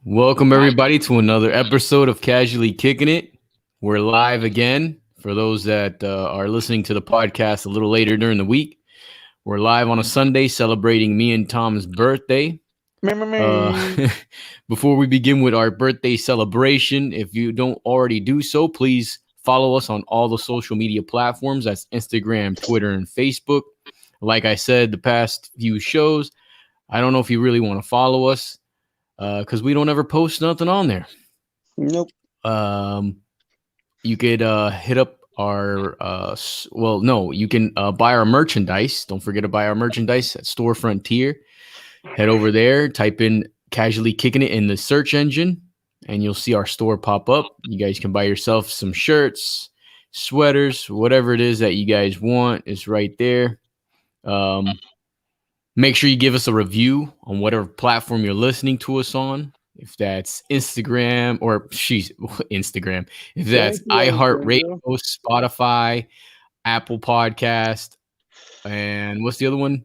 Welcome everybody to another episode of Casually Kicking It. We're live again. For those that are listening to the podcast a little later during the week, we're live on a Sunday celebrating me and Tom's birthday. Uh, before we begin with our birthday celebration, if you don't already do so, please follow us on all the social media platforms. That's Instagram, Twitter, and Facebook. Like I said, the past few shows, I don't know if you really want to follow us because we don't ever post nothing on there. Nope. You could hit up our you can buy our merchandise. Don't forget to buy our merchandise at Store Frontier. Head over there, type in Casually Kicking It in the search engine, and you'll see our store pop up. You guys can buy yourself some shirts, sweaters, whatever it is that you guys want is right there. Make sure you give us a review on whatever platform you're listening to us on. If that's Instagram or Instagram, if that's iHeartRadio, Spotify, Apple Podcast, and what's the other one?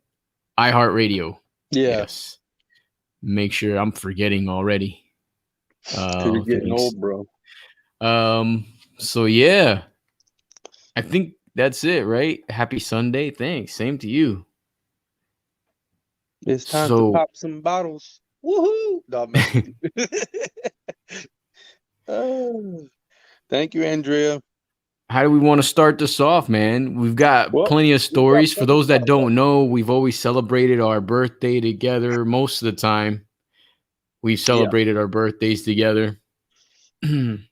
iHeartRadio. Yeah. Yes. Make sure I'm forgetting already. You're getting old, bro. So yeah, I think that's it, right? Happy Sunday. Thanks. Same to you. It's time to pop some bottles. Woohoo! No, thank you, Andrea. How do we want to start this off, man? We've got plenty of stories. For those that don't know, we've always celebrated our birthday together. Most of the time, we've celebrated our birthdays together. And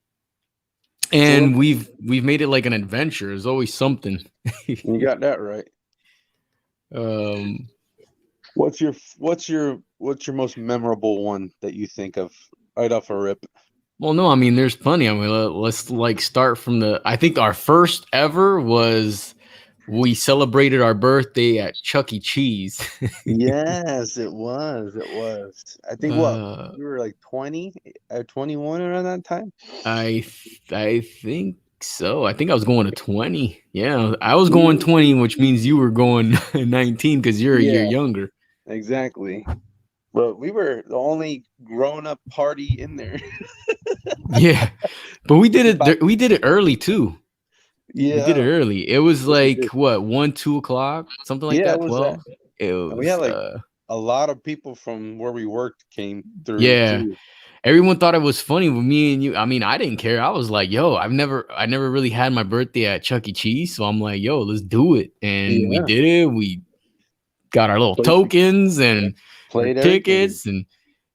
we've made it like an adventure. There's always something. You got that right. What's your most memorable one that you think of right off a rip? Well, no, I mean, there's plenty. I mean, let's like start from I think our first ever was we celebrated our birthday at Chuck E. Cheese. Yes, it was. I think we were like 20 or 21 around that time. I think so. I think I was going to 20. Yeah, I was going 20, which means you were going 19 because you're a year younger. Exactly. But we were the only grown-up party in there. Yeah, but we did it. We did it early too. Yeah, we did it early. It was like what 1, 2 o'clock, something like that. 12. We had like a lot of people from where we worked came through. Yeah. Too. Everyone thought it was funny with me and you. I mean, I didn't care. I was like, yo, I never really had my birthday at Chuck E. Cheese. So I'm like, yo, let's do it. And we did it. We got our little tokens and tickets and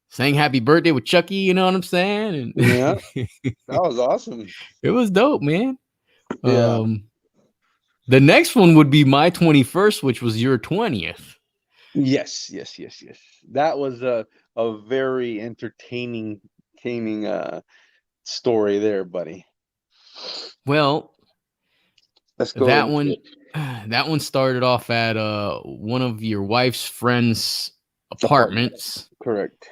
sang happy birthday with Chucky. You know what I'm saying? And yeah, that was awesome. It was dope, man. Yeah. The next one would be my 21st, which was your 20th. Yes. That was a very entertaining story there, buddy. Well, let's go. That one started off at one of your wife's friends' apartments. Correct.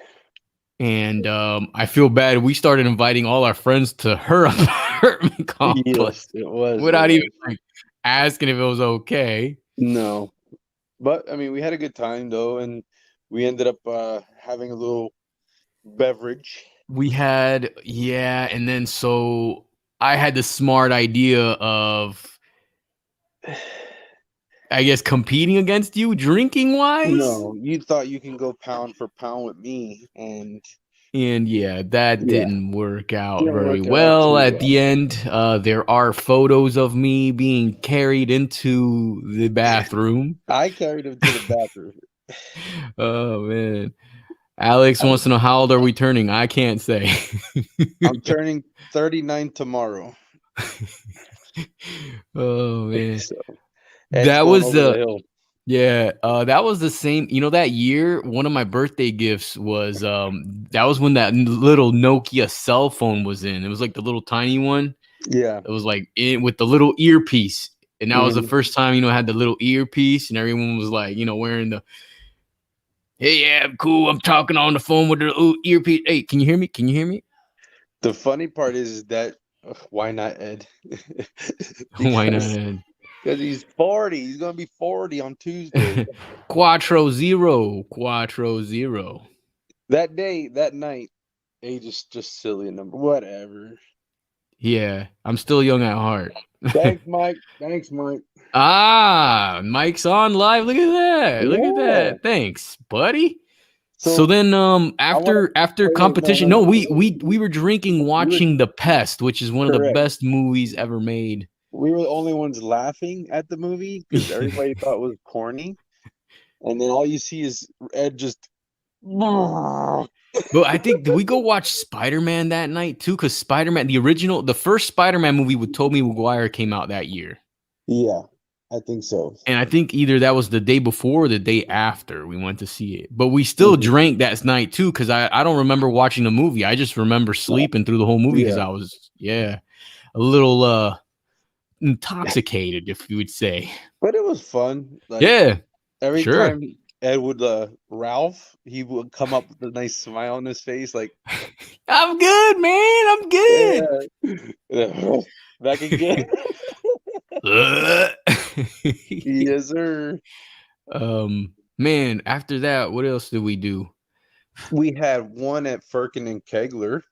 And I feel bad. We started inviting all our friends to her apartment complex. Yes, it was. Without even like asking if it was okay. No. But, I mean, we had a good time, though, and we ended up having a little beverage. We had, and then so I had the smart idea of, I guess, competing against you drinking-wise? No, you thought you can go pound for pound with me, and yeah, that didn't work out very well at the end. There are photos of me being carried into the bathroom. I carried him to the bathroom. Oh, man. Alex wants to know, how old are we turning? I can't say. I'm turning 39 tomorrow. Oh, man. So, that was that was the same, that year. One of my birthday gifts was that was when that little Nokia cell phone was in. It was like the little tiny one. Yeah, it was like with the little earpiece, and that was the first time I had the little earpiece, and everyone was like wearing the, hey, yeah, I'm cool, I'm talking on the phone with the earpiece. Hey, can you hear me? The funny part is that why not Ed? Why not Ed? Because he's 40. He's going to be 40 on Tuesday. Quattro zero. That night, age is just silly number. Whatever. Yeah, I'm still young at heart. Thanks, Mike. Thanks, Mike. Mike's on live. Look at that. Look at Yeah. that. Thanks, buddy. So So then I want to. after Wait, no, competition, no, no, no. we were drinking We were watching The Pest, which is one of the correct. best movies ever made. We were the only ones laughing at the movie because everybody thought it was corny, and then all you see is Ed just. But I think did we go watch Spider-Man that night too? Because Spider-Man, the first Spider-Man movie with Tobey Maguire came out that year. Yeah, I think so. And I think either that was the day before or the day after we went to see it. But we still drank that night too, because I don't remember watching the movie. I just remember sleeping through the whole movie because I was a little intoxicated, if you would say. But it was fun. Like, Yeah. every Sure. time Ed would Ralph, he would come up with a nice smile on his face, like, I'm good, man. I'm good. yeah. Back again. Yes, sir. Man, after that, what else did we do? We had one at Firkin and Kegler.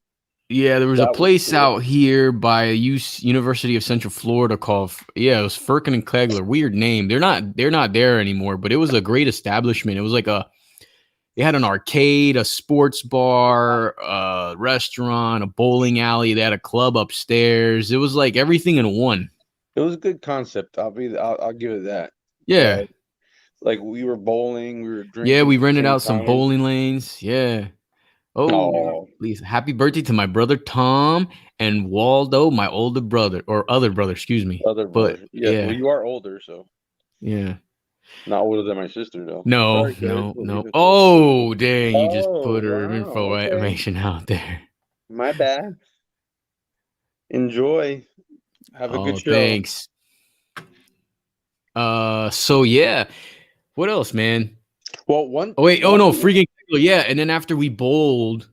Yeah, there was a That was place cool. out here by University of Central Florida called it was Firkin and Kegler. Weird name. They're not there anymore, but it was a great establishment. It was like they had an arcade, a sports bar, a restaurant, a bowling alley. They had a club upstairs. It was like everything in one. It was a good concept. I'll give it that. Yeah. Like, we were bowling, we were drinking. Yeah, we at the rented same out some time. bowling lanes. Yeah. Oh, please. Happy birthday to my brother Tom and Waldo, my older brother or other brother, excuse me. Other But brother. Yes, well, you are older, so yeah. not older than my sister, though. No, Sorry, guys, no. Oh, dang, you just put her wow, okay. information out there. My bad. Enjoy. Have a good show. Thanks. So yeah. What else, man? Well, one. Oh wait, no, freaking yeah. And then after we bowled,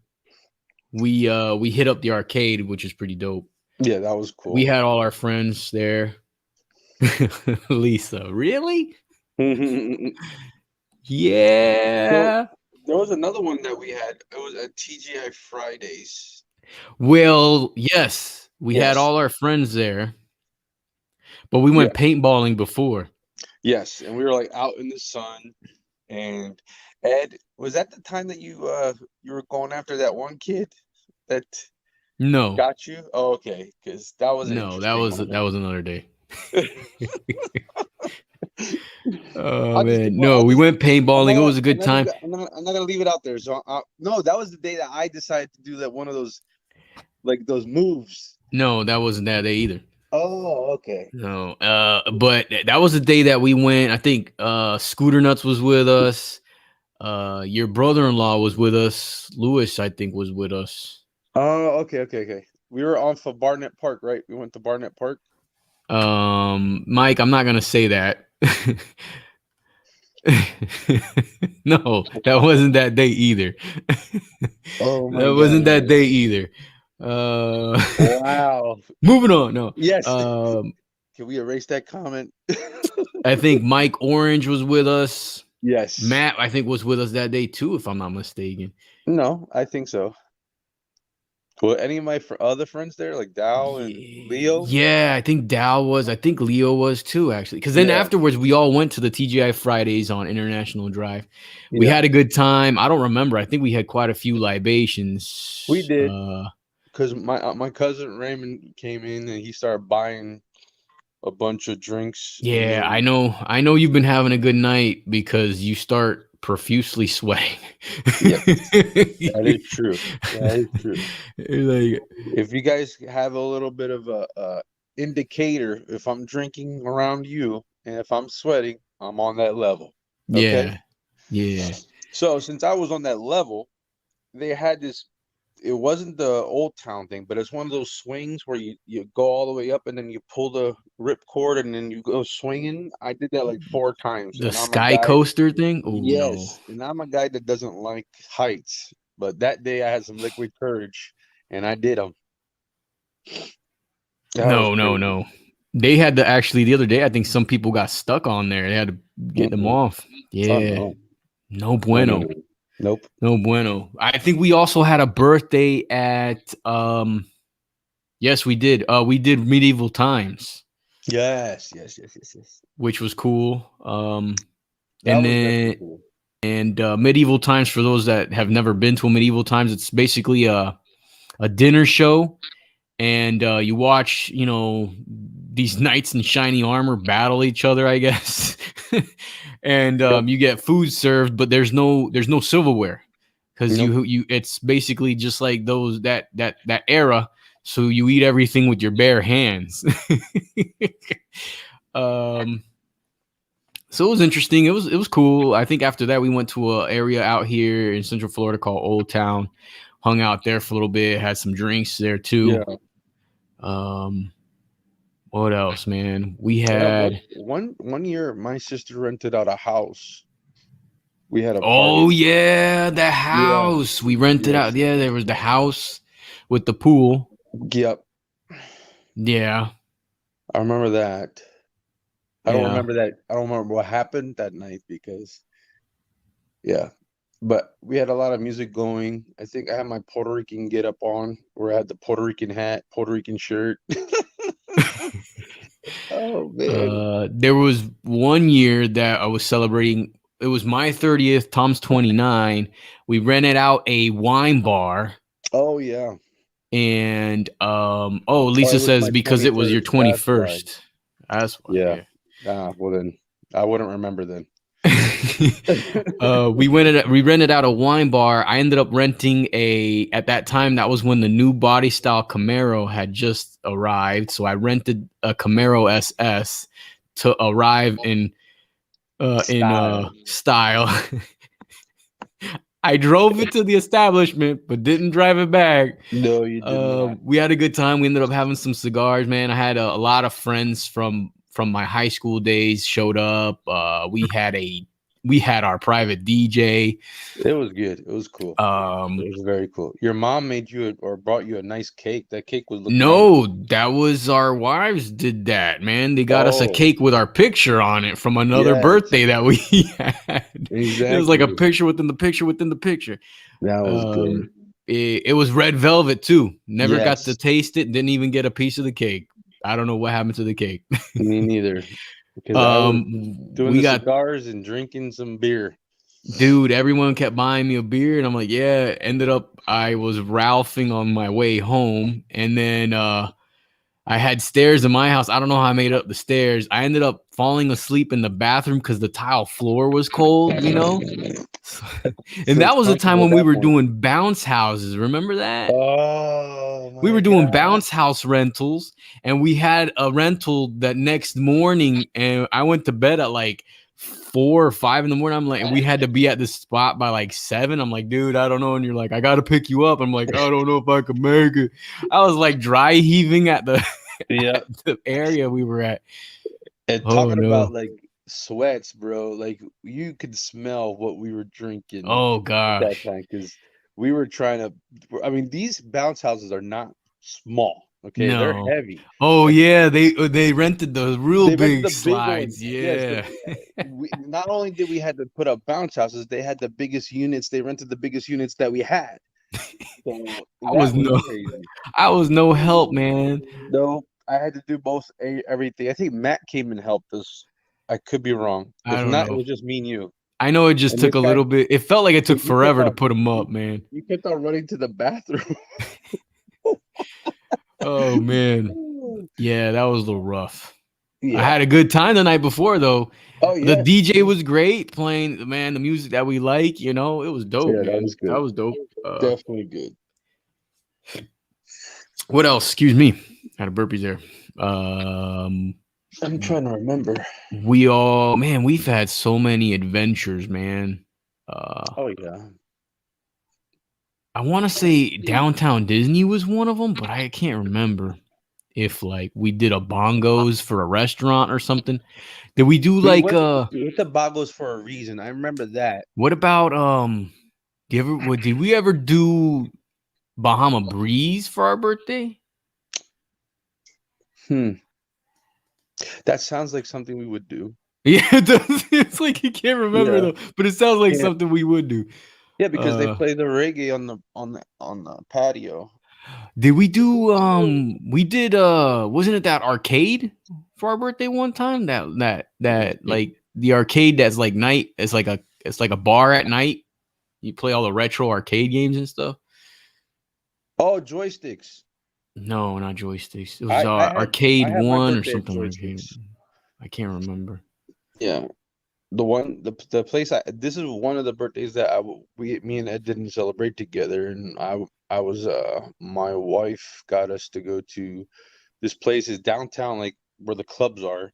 we hit up the arcade, which is pretty dope. Yeah, that was cool. We had all our friends there. Lisa, really? Yeah. So, there was another one that we had. It was at TGI Fridays. Well, yes, we had all our friends there, but we went paintballing before. Yes, and we were like out in the sun. And Ed, was that the time that you were going after that one kid that got you? Oh, okay, because that was that was another day. Oh man, no, we went paintballing. It was a good time. I'm not gonna leave it out there. So no, that was the day that I decided to do that one of those, like those moves. No, that wasn't that day either. Oh, okay. No, but that was the day that we went. I think Scooter Nuts was with us. Your brother-in-law was with us. Lewis, I think, was with us. Oh, okay. We were off of Barnett Park, right? We went to Barnett Park. Mike, I'm not gonna say that. No, that wasn't that day either. Oh my that God. wasn't that day either. Wow. Moving on. No. Yes. Can we erase that comment? I think Mike Orange was with us. Yes. Matt, I think, was with us that day too, if I'm not mistaken. No, I think so. Well, any of my other friends there, like Dow and Leo? Yeah, I think Dow was. I think Leo was too, actually. Because then afterwards, we all went to the TGI Fridays on International Drive. We had a good time. I don't remember. I think we had quite a few libations. We did. Because my cousin Raymond came in and he started buying a bunch of drinks. Yeah, I know you've been having a good night because you start profusely sweating. Yeah, that is true. Like, if you guys have a little bit of a indicator, if I'm drinking around you and if I'm sweating, I'm on that level. Okay? Yeah. So since I was on that level, they had this. It wasn't the Old Town thing, but it's one of those swings where you go all the way up and then you pull the rip cord and then you go swinging. I did that like 4 times. The sky coaster thing? Ooh, yes. No. And I'm a guy that doesn't like heights. But that day I had some liquid courage and I did them. No. They had to actually, the other day, I think some people got stuck on there. They had to get them off. Yeah. No bueno. Nope. No bueno. I think we also had a birthday at yes, we did. We did Medieval Times, Yes. which was cool. That And was definitely then cool. Medieval Times, for those that have never been to a Medieval Times, it's basically a dinner show, and you watch, these knights in shiny armor battle each other, I guess. And Yep. you get food served, but there's no silverware, because Nope. you it's basically just like those that era. So you eat everything with your bare hands. um so it was interesting. It was cool. I think after that we went to a area out here in Central Florida called Old Town, hung out there for a little bit, had some drinks there too. Yeah. um what else, man? We Yeah. had One year, my sister rented out a house. We had a oh party. yeah, the Yeah. house we rented out. Yes. Yeah, there was the house with the pool. Yep. Yeah, I remember that. I don't yeah. remember that. I don't remember what happened that night because, yeah. But we had a lot of music going. I think I had my Puerto Rican get up on, where I had the Puerto Rican hat, Puerto Rican shirt. Oh man. There was one year that I was celebrating. It was my 30th, Tom's 29. We rented out a wine bar, Oh yeah. and Oh, Lisa it was says my because it was your 21st. That's why. 21st. That's why, Yeah. yeah. Ah, well then I wouldn't remember then. We rented out a wine bar. I ended up renting at that time, that was when the new body style Camaro had just arrived. So I rented a Camaro SS to arrive in Style. style. I drove it to the establishment, but didn't drive it back. No, you did not. We had a good time. We ended up having some cigars, man. I had a lot of friends from my high school days showed up. We had our private DJ. It was good. It was cool. It was very cool. Your mom made you or brought you a nice cake. That cake would look nice. No, that was our wives did that, man. They got us a Oh, cake with our picture on it from another yes, birthday that we had. It was like a exactly. picture within the picture within the picture. That was good. It was red velvet too. Never got to Yes, taste it. Didn't even get a piece of the cake. I don't know what happened to the cake. me neither. Because I was doing We the got cigars and drinking some beer. dude. Everyone kept buying me a beer, and I'm like, yeah. Ended up, I was Ralphing on my way home, and then I had stairs in my house. I don't know how I made up the stairs. I ended up falling asleep in the bathroom because the tile floor was cold, And So it's that was a time comfortable when at we that were point. doing bounce houses. Remember that? Oh We my were doing God. bounce house rentals, and we had a rental that next morning, and I went to bed at like 4 or 5 in the morning. I'm like, and we had to be at this spot by like 7. I'm like, dude, I don't know. And you're like, I gotta pick you up. I'm like, I don't know if I can make it. I was like dry heaving at the Yeah. the area we were at. And Oh talking about no. like sweats, bro, like you could smell what we were drinking Oh at that gosh. time because we were trying to. I mean, these bounce houses are not small. Okay, they're No. heavy. Oh Like yeah, they rented the real they rented big the big slides. ones. Yes, Yeah. we not only did we had to put up bounce houses, they had the biggest units. They rented the biggest units that we had. So I that was was no crazy. I was no help, man. No, I had to do both everything. I think Matt came and helped us. I could be wrong. I If don't not, it know. was just me and you. I know it just And took this a guy, little bit. It felt like it took because you kept forever to on put them you, up, man. you kept on running to the bathroom. Oh man. Yeah, that was a little rough. I Yeah. had a good time the night before though. Oh The yes. DJ was great playing, man, the music that we like, it was dope, Yeah, that man. was That good. was dope. Definitely good. What else? Excuse me. Had a burpees there. Um I'm trying to remember. we've had so many adventures, man. Oh yeah. I want to say Downtown Disney was one of them, but I can't remember if like we did a bongos for a restaurant or something. Did we do like We hit the boggles for a reason. I remember that. what about did we ever do Bahama Breeze for our birthday? That sounds like something we would do. Yeah, it does. It's like you can't remember Yeah. though, but it sounds like Yeah. something we would do. Yeah, because they play the reggae on the patio. Did we do we did wasn't it that arcade for our birthday one time? That like the arcade that's like night, it's like a bar at night. You play all the retro arcade games and stuff. Oh, joysticks. No, not joysticks. It was I arcade had my one or birthday at something arcade. joysticks. I can't remember. Yeah. The place this is one of the birthdays that me and Ed didn't celebrate together, and I was my wife got us to go to this place is downtown, like where the clubs are,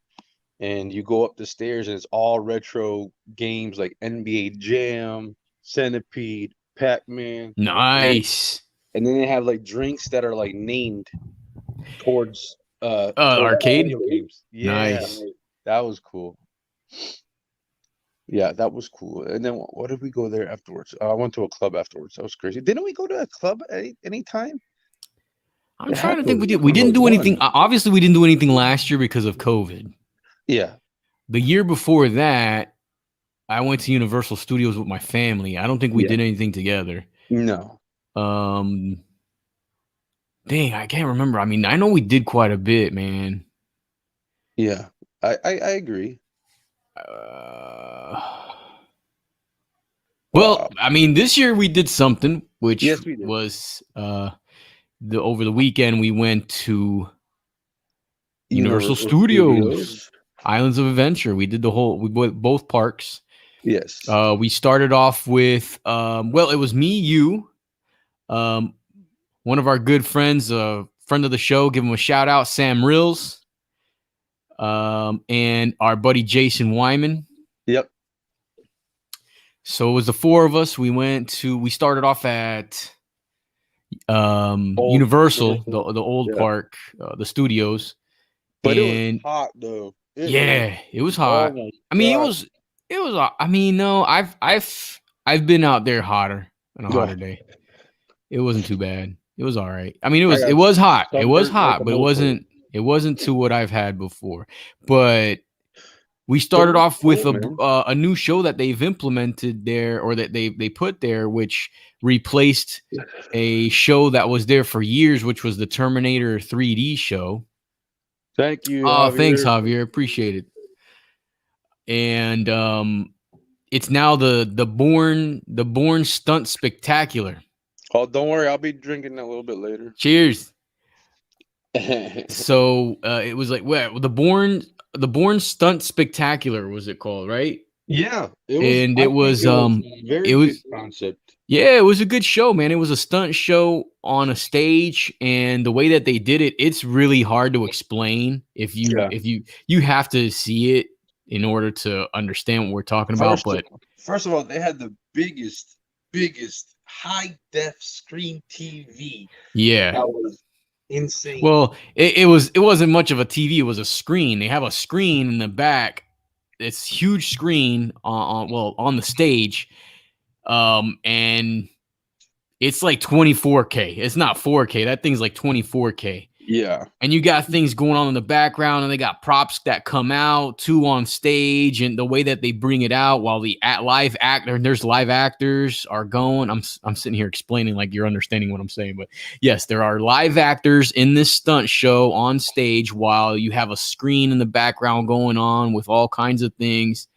and you go up the stairs and it's all retro games like NBA Jam, Centipede, Pac-Man, Nice. and then they have like drinks that are like named towards Arcade. video games. Yeah, Nice. that was cool. Yeah, that was cool. And then what did we go there afterwards? I went to a club afterwards. That was crazy. Didn't we go to a club at any time? I'm It trying had to to think. have We been didn't like do anything. one. Obviously, we didn't do anything last year because of COVID. Yeah. The year before that, I went to Universal Studios with my family. I don't think we Yeah. did anything together. No. Dang, I can't remember. I mean, I know we did quite a bit, man. Yeah. I agree. Well, Wow. I mean, this year we did something, which Yes, we did. was over the weekend we went to Universal Studios, Islands of Adventure. We did both parks. Yes. We started off with well, it was me, you, one of our good friends, friend of the show, give him a shout out, Sam Rills, and our buddy Jason Wyman. Yep. So it was the four of us. We started off at Universal, the old park, the studios. But it was hot though. It was hot. Oh my I mean, God. it was. I mean, no, I've been out there hotter on a hotter day. It wasn't too bad. It was all right. I mean, it was hot. It was hot, but it wasn't to what I've had before. But we started off with a new show that they've implemented there, or that they put there, which replaced a show that was there for years, which was the Terminator 3D show. Thank you. Oh, Javier. thanks, Javier. Appreciate it. And it's now the Bourne Stunt Spectacular. Oh, don't worry, I'll be drinking a little bit later. Cheers. So it was like the Bourne Stunt Spectacular was it called, right? Yeah, it was very good concept. Yeah, it was a good show, man. It was a stunt show on a stage, and the way that they did it, it's really hard to explain. If you have to see it in order to understand what we're talking about. But first of all, they had the biggest high def screen TV. Yeah, that was insane. Well, it wasn't much of a TV. It was a screen. They have a screen in the back. It's huge screen on the stage, and it's like 24K. It's not 4K. That thing's like 24K. Yeah. And you got things going on in the background, and they got props that come out too on stage, and the way that they bring it out while there's live actors are going. I'm sitting here explaining like you're understanding what I'm saying, but yes, there are live actors in this stunt show on stage while you have a screen in the background going on with all kinds of things,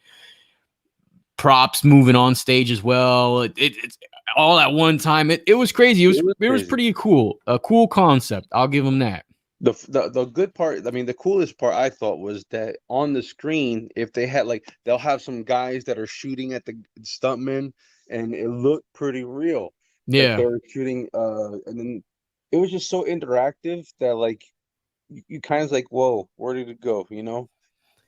props moving on stage as well. It's all at one time. It was crazy. It was pretty cool. A cool concept. I'll give them that. The good part, I mean, the coolest part I thought was that on the screen, if they had they'll have some guys that are shooting at the stuntmen, and it looked pretty real. Yeah, they were shooting, and then it was just so interactive that you kind of like, whoa, where did it go? You know,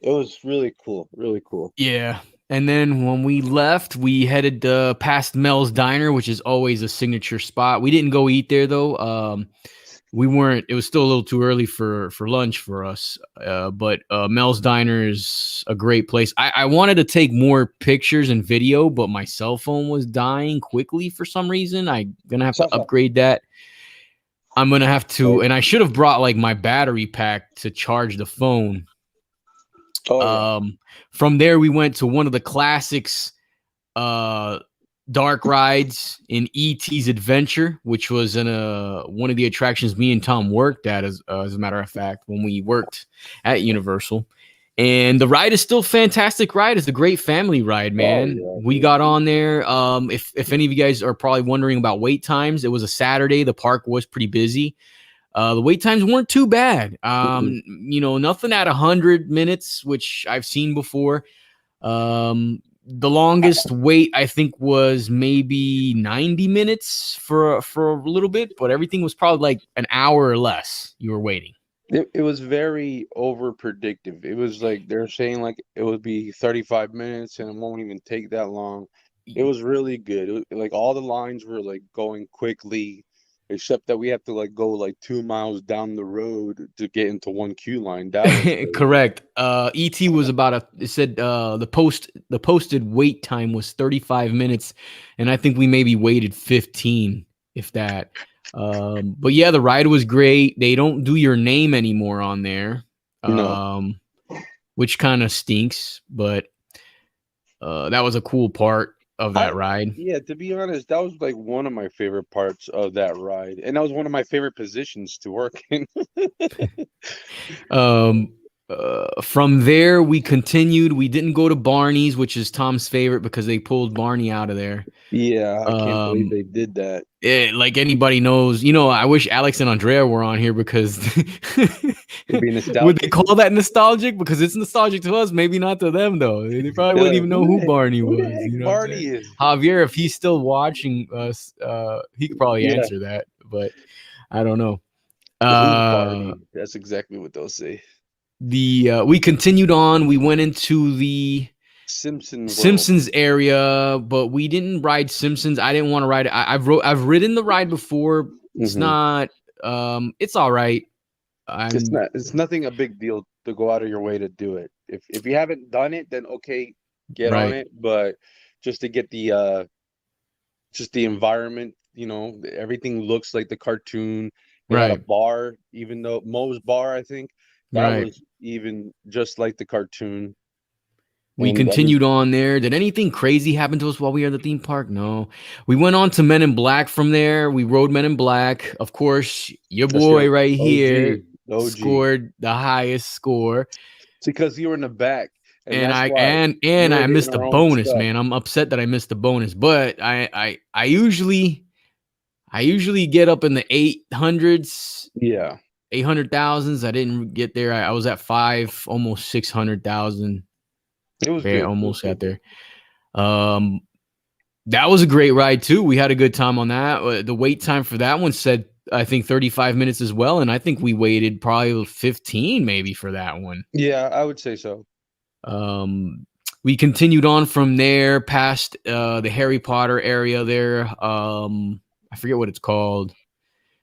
it was really cool, really cool. Yeah. And then when we left, we headed past Mel's Diner, which is always a signature spot. We didn't go eat there though. We weren't. It was still a little too early for lunch for us. But Mel's Diner is a great place. I wanted to take more pictures and video, but my cell phone was dying quickly for some reason. I'm gonna have to upgrade that. I'm gonna have to, and I should have brought like my battery pack to charge the phone. Oh, yeah. From there we went to one of the classics dark rides in E.T.'s Adventure, which was in one of the attractions me and Tom worked at, as a matter of fact, when we worked at Universal. And the ride is still a fantastic ride. It's a great family ride, Oh man. yeah, We got on there. If any of you guys are probably wondering about wait times, it was a Saturday. The park was pretty busy. The wait times weren't too bad. Nothing at 100 minutes, which I've seen before. The longest wait I think was maybe 90 minutes for a little bit, but everything was probably like an hour or less you were waiting. it was very over predictive. It was like they're saying like it would be 35 minutes and it won't even take that long. It was really good. Like all the lines were like going quickly, except that we have to like go like 2 miles down the road to get into one queue line. That was crazy. Correct. ET was it said the posted wait time was 35 minutes, and I think we maybe waited 15, if that. But yeah, the ride was great. They don't do your name anymore on there. No. Which kind of stinks, but that was a cool part of that ride. Yeah, to be honest, that was like one of my favorite parts of that ride, and that was one of my favorite positions to work in. From there, we continued. We didn't go to Barney's, which is Tom's favorite because they pulled Barney out of there. Yeah, I can't believe they did that. Like anybody knows, I wish Alex and Andrea were on here because It'd be nostalgic. would they call that nostalgic? Because it's nostalgic to us, maybe not to them though. They probably wouldn't even know who Barney was. Barney is Javier, if he's still watching us, he could probably answer that, but I don't know. Barney? That's exactly what they'll say. We continued on. We went into the Simpsons area, but we didn't ride Simpsons. I didn't want to ride it. I've ridden the ride before. It's not. It's all right. It's nothing a big deal to go out of your way to do it. If you haven't done it, then okay, get on it. But just to get the environment, everything looks like the cartoon. They had a bar, even though Moe's bar, I think that was even just like the cartoon. We continued on there. Did anything crazy happen to us while we were at the theme park? No. We went on to Men in Black from there. We rode Men in Black. Of course, your boy right here scored the highest score. It's because you were in the back. And I missed the bonus, man. I'm upset that I missed the bonus. But I usually get up in the 800s. Yeah. 800,000s. I didn't get there. I was at 5, almost 600,000. It was good. Almost got there. That was a great ride too. We had a good time on that. The wait time for that one said, I think 35 minutes as well. And I think we waited probably 15 maybe for that one. Yeah, I would say so. We continued on from there past the Harry Potter area there. I forget what it's called.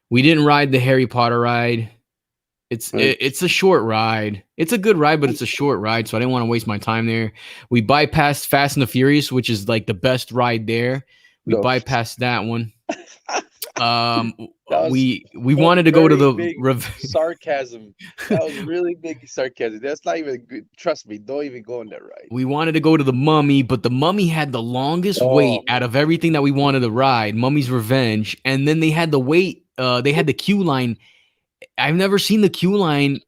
We didn't ride the Harry Potter ride. It's a short ride. It's a good ride, but it's a short ride, so I didn't want to waste my time there. We bypassed Fast and the Furious, which is like the best ride there. We bypassed that one. We wanted to go to the sarcasm. That was really big sarcasm. That's not even good. Trust me, don't even go on that ride. We wanted to go to the Mummy, but the Mummy had the longest wait out of everything that we wanted to ride. Mummy's Revenge, and then they had the wait. They had the queue line. I've never seen the queue line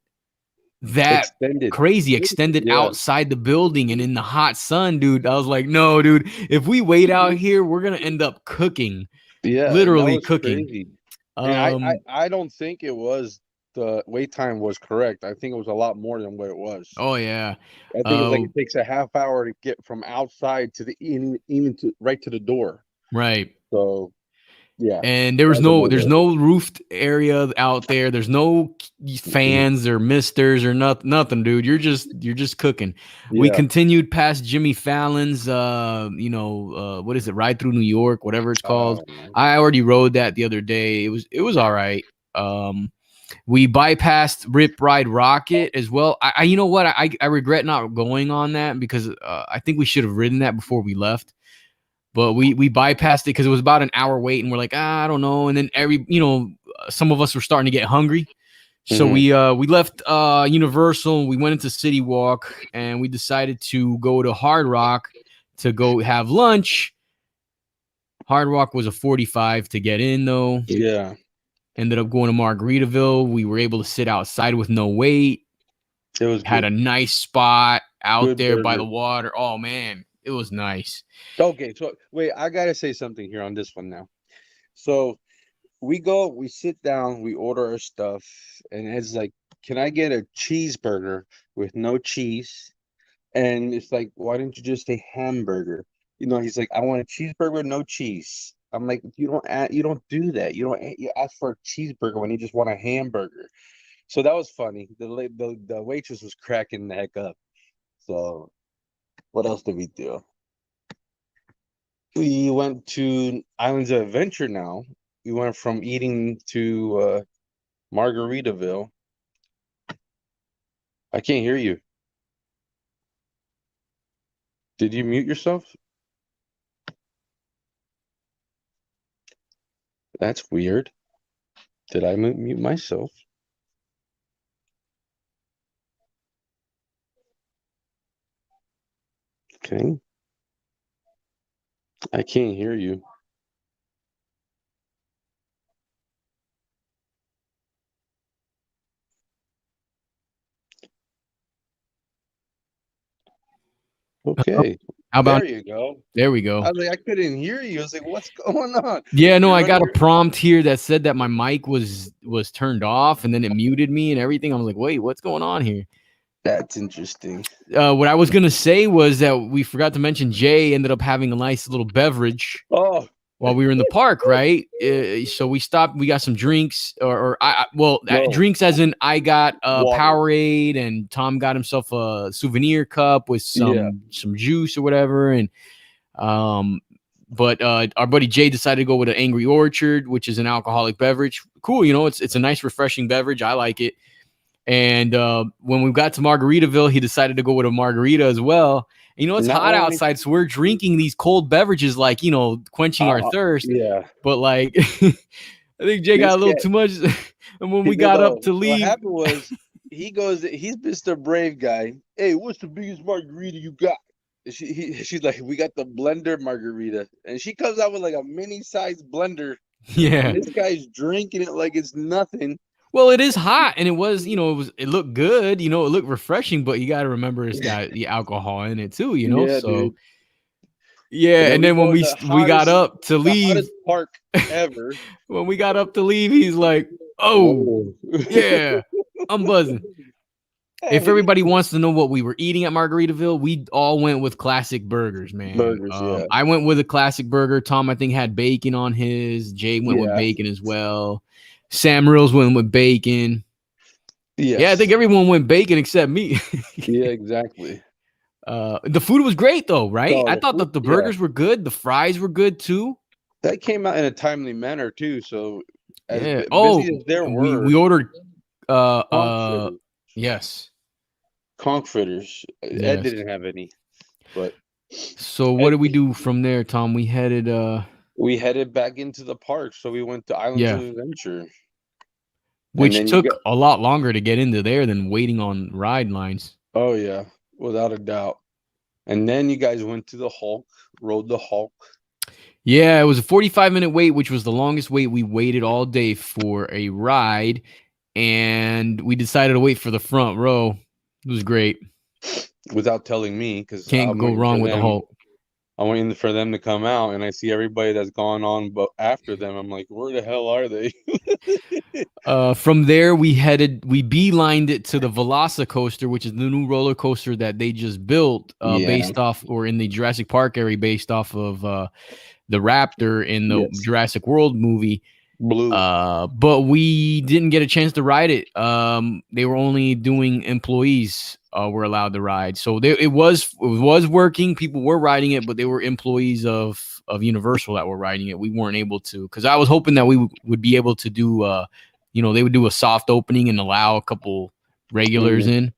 that extended outside the building and in the hot sun, dude. I was like, no, dude, if we wait out here, we're gonna end up cooking. Yeah, literally cooking. I don't think it was the wait time was correct. I think it was a lot more than what it was. Oh yeah, I think it takes a half hour to get from outside to the even to right to the door. Right. So. Yeah, and there's no roofed area out there. There's no fans or misters or nothing, dude. You're just cooking. Yeah. We continued past Jimmy Fallon's, what is it? Ride Through New York, whatever it's called. I already rode that the other day. It was all right. We bypassed Rip Ride Rocket as well. You know what? I regret not going on that because I think we should have ridden that before we left. But we bypassed it because it was about an hour wait, and we're like, I don't know. And then some of us were starting to get hungry, so we left Universal. We went into City Walk, and we decided to go to Hard Rock to go have lunch. Hard Rock was a 45 to get in, though. Yeah. Ended up going to Margaritaville. We were able to sit outside with no wait. It was Had a nice spot out there by the burger. water. Oh, man. It was nice. Okay, so wait, I gotta say something here on this one now. So we go, we sit down, we order our stuff, and it's like, can I get a cheeseburger with no cheese? And it's like, why didn't you just say hamburger? He's like, I want a cheeseburger with no cheese. I'm like, you don't do that. You ask for a cheeseburger when you just want a hamburger. So that was funny. The waitress was cracking the heck up. So what else did we do? We went to Islands of Adventure now. We went from eating to Margaritaville. I can't hear you. Did you mute yourself? That's weird. Did I mute myself? Okay. I can't hear you. Okay. How about There you go. There we go. I was like, I couldn't hear you. I was like, what's going on? Yeah, no, You're I got a running prompt here that said that my mic was turned off and then it muted me and everything. I was like, wait, what's going on here? That's interesting. What I was gonna say was that we forgot to mention Jay ended up having a nice little beverage Oh, while we were in the park, right? So we stopped. We got some drinks, No. drinks as in I got Water. Powerade, and Tom got himself a souvenir cup with some juice or whatever, and but our buddy Jay decided to go with an Angry Orchard, which is an alcoholic beverage. Cool, it's a nice refreshing beverage. I like it. And when we got to Margaritaville, he decided to go with a margarita as well. And, it's Not hot only- outside, so we're drinking these cold beverages, like, quenching our thirst. Yeah. But like, I think Jay got a little too much. And when we got up to leave, what happened was he's Mr. Brave guy. Hey, what's the biggest margarita you got? She's like, we got the blender margarita, and she comes out with like a mini-sized blender. Yeah. And this guy's drinking it like it's nothing. Well, it is hot, and it was, it looked good, it looked refreshing, but you got to remember it's got the alcohol in it too, Yeah, so. dude. Yeah, and then when we got up to leave, the hottest park ever. When we got up to leave, he's like, "Oh, yeah, I'm buzzing." If everybody wants to know what we were eating at Margaritaville, we all went with classic burgers, man. Yeah. I went with a classic burger. Tom, I think, had bacon on his. Jay went with bacon as well. Sam Reels went with bacon. Yes. Yeah, I think everyone went bacon except me. Yeah, exactly. The food was great though, right? I thought that the burgers were good. The fries were good too. That came out in a timely manner too. So yeah. busy as there were, we ordered yes, yes. conch fritters. Ed didn't have any. But so what did we do from there, Tom? We headed back into the park. So we went to Islands of Adventure. Which took a lot longer to get into there than waiting on ride lines. Oh yeah, without a doubt. And then you guys went to the Hulk, rode the Hulk. Yeah, it was a 45-minute wait, which was the longest wait we waited all day for a ride. And we decided to wait for the front row. It was great. Without telling me, because can't go wrong with the Hulk. I'm waiting for them to come out, and I see everybody that's gone on but after them. I'm like, where the hell are they? From there, we beelined it to the Velocicoaster, which is the new roller coaster that they just built based off, or in the Jurassic Park area, based off of the Raptor in the Jurassic World movie. Blue. But we didn't get a chance to ride it. They were only doing employees were allowed to ride. So it was working. People were riding it, but they were employees of Universal that were riding it. We weren't able to, because I was hoping that we would be able to do they would do a soft opening and allow a couple regulars in.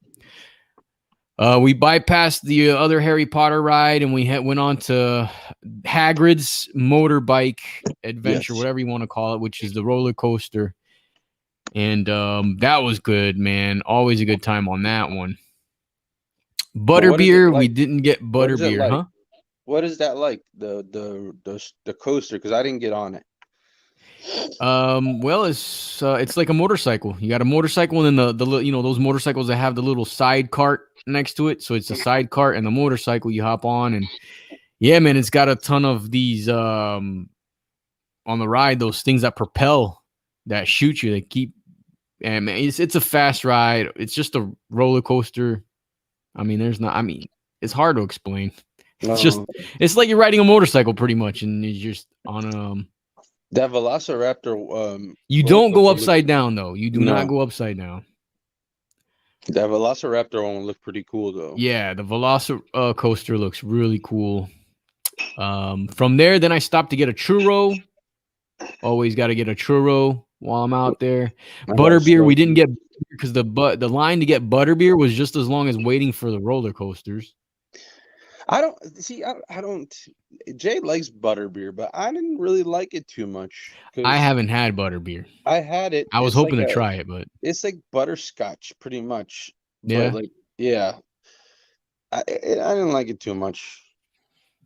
We bypassed the other Harry Potter ride, and we went on to Hagrid's motorbike adventure, whatever you want to call it, which is the roller coaster. And that was good, man. Always a good time on that one. Butterbeer, we didn't get butterbeer, huh? what is that like? The coaster? Because I didn't get on it. Well, it's like a motorcycle. You got a motorcycle, and then those motorcycles that have the little side cart next to it. So it's a side cart and the motorcycle you hop on, and yeah, man, it's got a ton of these on the ride, those things that propel, that shoot you, that keep. And man, it's a fast ride. It's just a roller coaster. I mean, it's hard to explain. It's like you're riding a motorcycle pretty much, and you're just on that Velociraptor. You don't go upside down though. You do not go upside down. That Velociraptor one looked pretty cool though. Yeah, the Velociraptor coaster looks really cool. From there, then I stopped to get a churro. Always got to get a churro while I'm out there. Butterbeer, we didn't get because the line to get butterbeer was just as long as waiting for the roller coasters. I don't. Jay likes butterbeer, but I didn't really like it too much. I haven't had butterbeer. I had it. I was hoping to try it, but it's like butterscotch, pretty much. Yeah, but I didn't like it too much.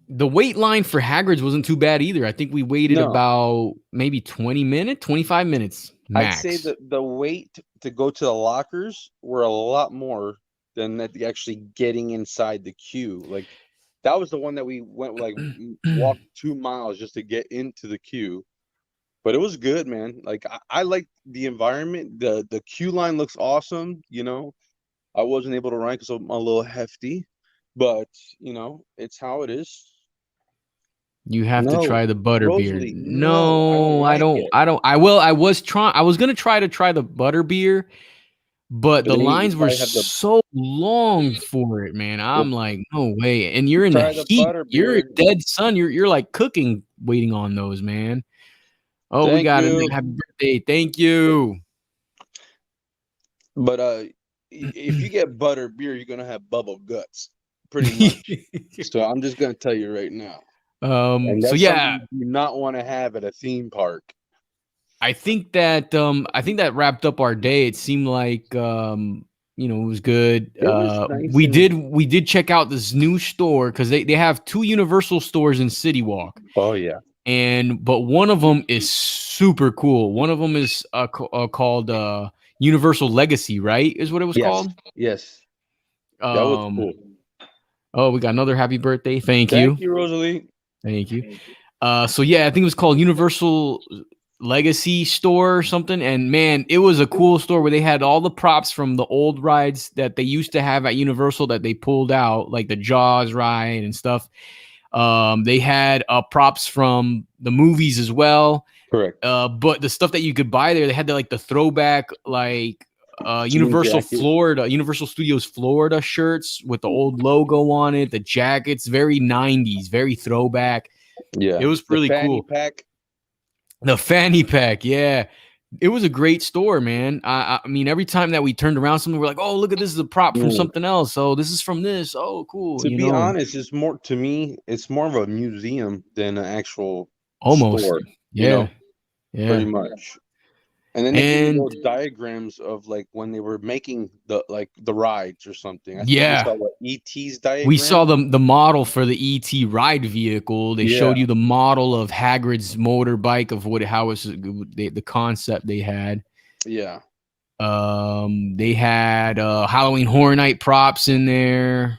The wait line for Hagrid's wasn't too bad either. I think we waited about maybe 25 minutes max. I'd say the wait to go to the lockers were a lot more than actually getting inside the queue. Like, that was the one that we went walked 2 miles just to get into the queue. But it was good, man. Like, I like the environment. The queue line looks awesome. I wasn't able to run because I'm a little hefty, but it's how it is. You have to try the butterbeer. No, I don't. I was gonna try the butterbeer, but the lines were so long for it, man. I'm like, no way. And you're in the heat. You're dead sun. You're like cooking, waiting on those, man. Oh, we got it. Happy birthday. Thank you. But if you get butterbeer, you're gonna have bubble guts, pretty much. So I'm just gonna tell you right now. So yeah, you do not want to have at a theme park. I think that wrapped up our day. It seemed like it was good. It was nice. We did check out this new store because they have 2 Universal stores in City Walk. Oh yeah. But one of them is super cool. One of them is called Universal Legacy, right? Is what it was called. Yes. That was cool. Oh, we got another happy birthday. Thank you. Thank you, Rosalie. Thank you. So yeah, I think it was called Universal Legacy Store or something. And man, it was a cool store where they had all the props from the old rides that they used to have at Universal that they pulled out, like the Jaws ride and stuff. They had props from the movies as well. Correct. But the stuff that you could buy there, they had the throwback Universal Studios Florida shirts with the old logo on it, the jackets, very 90s, very throwback. Yeah. It was really cool. The fanny pack, yeah. It was a great store, man. I mean, every time that we turned around something, we're like, oh, look at this is a prop from something else. Oh, this is from this. Oh, cool. To be honest, it's more of a museum than an actual store. Yeah. Pretty much. And then they gave those diagrams of when they were making the rides or something. I think we saw ET's diagram. We saw the model for the ET ride vehicle. They showed you the model of Hagrid's motorbike of the concept they had. Yeah. They had Halloween Horror Night props in there.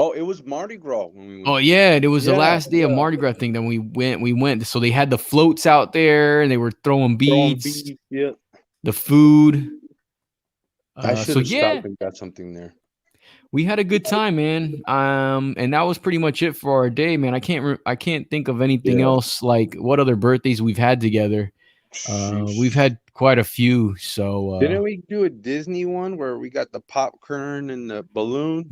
Oh, it was Mardi Gras when we went. Oh yeah, it was the last day of Mardi Gras thing that we went. So they had the floats out there and they were throwing beads. Yeah. The food. I should have stopped and got something there. We had a good time, man. And that was pretty much it for our day, man. I can't think of anything else. Like what other birthdays we've had together. We've had quite a few. So didn't we do a Disney one where we got the popcorn and the balloon?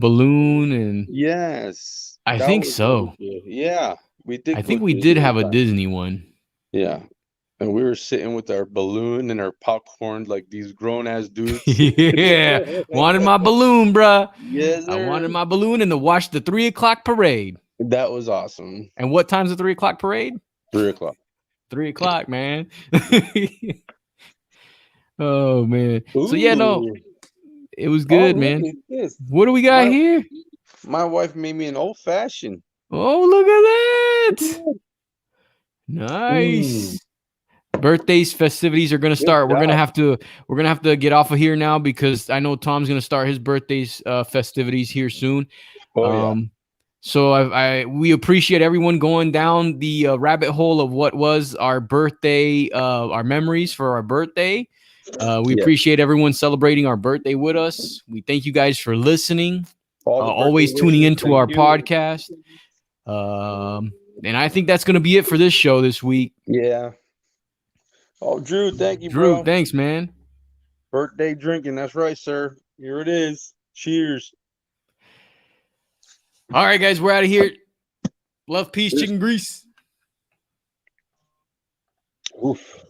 And yes, I think so. Yeah, we did. I think we did have a Disney one. Yeah, and we were sitting with our balloon and our popcorn like these grown ass dudes. Yeah, wanted my balloon, bruh. Yes, sir. I wanted my balloon and to watch the 3:00 parade. That was awesome. And what time's the 3:00 parade? 3:00. 3:00, man. Oh man. Ooh. So yeah, no, it was good, man. What do we got here? My wife made me an old fashioned. Oh, look at that. Nice. Birthdays, festivities are gonna start. We're gonna have to get off of here now because I know Tom's gonna start his birthdays festivities here soon. Oh yeah. So we appreciate everyone going down the rabbit hole of what was our birthday, our memories for our birthday. We appreciate everyone celebrating our birthday with us. We thank you guys for listening, All the always birthday tuning wishes, into thank our you. podcast. And I think that's gonna be it for this show this week. Yeah. Oh, Drew, thank you, Drew, bro. thanks, man. Birthday drinking. That's right, sir. Here it is. Cheers. All right, guys, we're out of here. Love, peace, chicken grease. Oof.